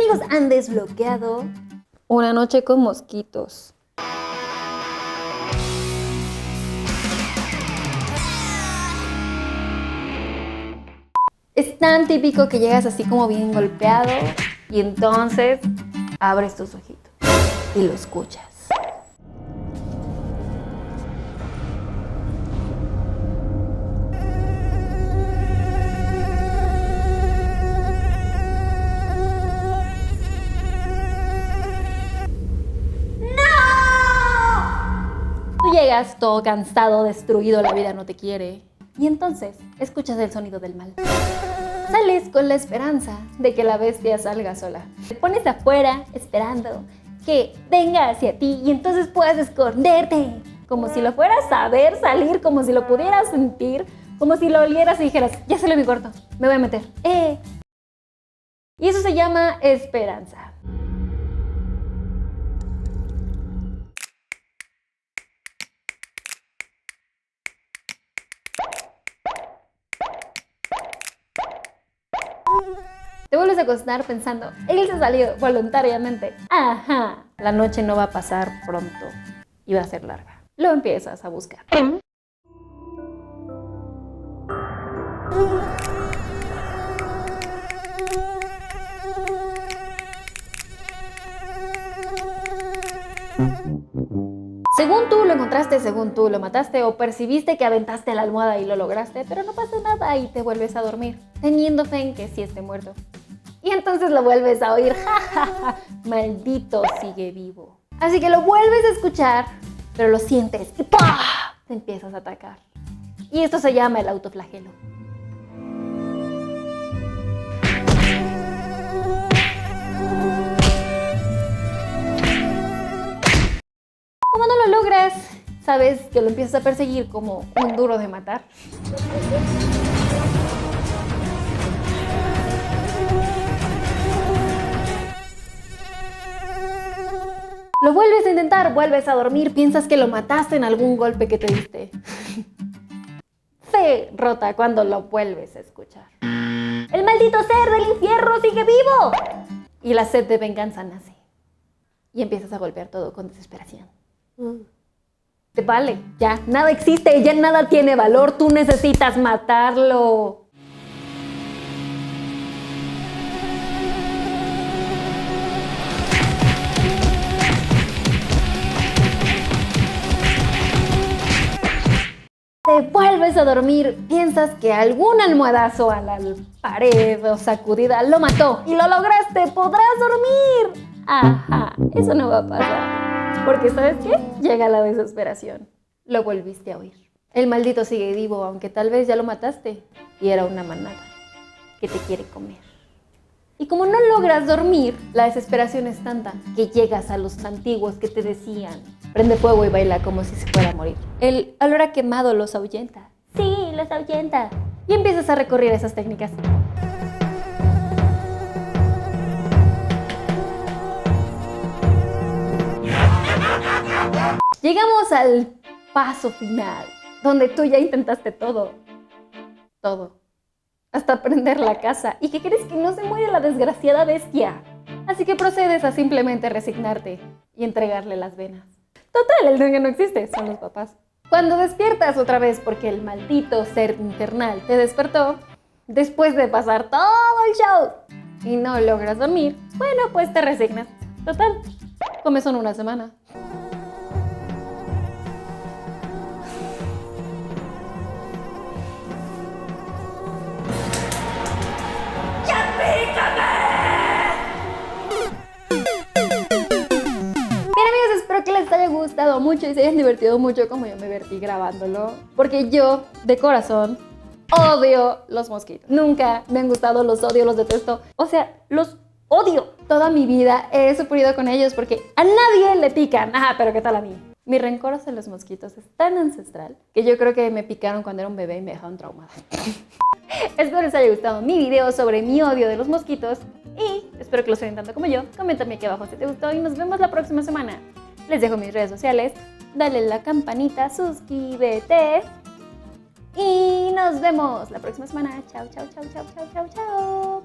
amigos han desbloqueado una noche con mosquitos. Es tan típico que llegas así como bien golpeado y entonces abres tus ojitos y lo escuchas. Tú llegas todo cansado, destruido, la vida no te quiere. Y entonces escuchas el sonido del mal. Sales con la esperanza de que la bestia salga sola. Te pones afuera esperando que venga hacia ti y entonces puedas esconderte. Como si lo fueras a ver salir, como si lo pudieras sentir, como si lo olieras y dijeras, ya salió mi cuarto, me voy a meter. Y eso se llama esperanza. Te vuelves a acostar pensando, él se salió voluntariamente. Ajá, la noche no va a pasar pronto y va a ser larga. Lo empiezas a buscar. Según tú lo encontraste, según tú lo mataste o percibiste que aventaste la almohada y lo lograste, pero no pasa nada y te vuelves a dormir, teniendo fe en que sí esté muerto. Y entonces lo vuelves a oír, jajaja, maldito sigue vivo. Así que lo vuelves a escuchar, pero lo sientes y ¡pah! Te empiezas a atacar. Y esto se llama el autoflagelo. Como no lo logras, sabes que lo empiezas a perseguir como un duro de matar. Lo vuelves a intentar, vuelves a dormir, piensas que lo mataste en algún golpe que te diste. Fe rota cuando lo vuelves a escuchar. ¡El maldito ser del infierno sigue vivo! Y la sed de venganza nace. Y empiezas a golpear todo con desesperación. Te vale, ya nada existe, ya nada tiene valor, tú necesitas matarlo. Te vuelves a dormir, piensas que algún almohadazo a la pared o sacudida lo mató y lo lograste, podrás dormir. Ajá, eso no va a pasar, porque ¿sabes qué? Llega la desesperación, lo volviste a oír. El maldito sigue vivo, aunque tal vez ya lo mataste y era una manada que te quiere comer. Y como no logras dormir, la desesperación es tanta que llegas a los antiguos que te decían, prende fuego y baila como si se fuera a morir. El olor a quemado los ahuyenta. Sí, los ahuyenta. Y empiezas a recorrer esas técnicas. Llegamos al paso final, donde tú ya intentaste todo. Todo. Hasta prender la casa. ¿Y qué crees? Que no se muere la desgraciada bestia. Así que procedes a simplemente resignarte y entregarle las venas. Total, el que no existe, son los papás. Cuando despiertas otra vez porque el maldito ser infernal te despertó, después de pasar todo el show y no logras dormir, bueno, pues te resignas. Total, comes solo una semana. Que les haya gustado mucho y se hayan divertido mucho como yo me divertí grabándolo, porque yo de corazón odio los mosquitos. Nunca me han gustado, los odio, los detesto, o sea, los odio. Toda mi vida he sufrido con ellos porque a nadie le pican. Ajá, pero ¿qué tal a mí? Mi rencor hacia los mosquitos es tan ancestral que yo creo que me picaron cuando era un bebé y me dejaron traumada. Espero les haya gustado mi video sobre mi odio de los mosquitos y espero que los vean tanto como yo. Coméntame aquí abajo si te gustó y nos vemos la próxima semana. Les dejo mis redes sociales, dale la campanita, suscríbete y nos vemos la próxima semana. Chao, chao, chao, chao, chao, chao, chao.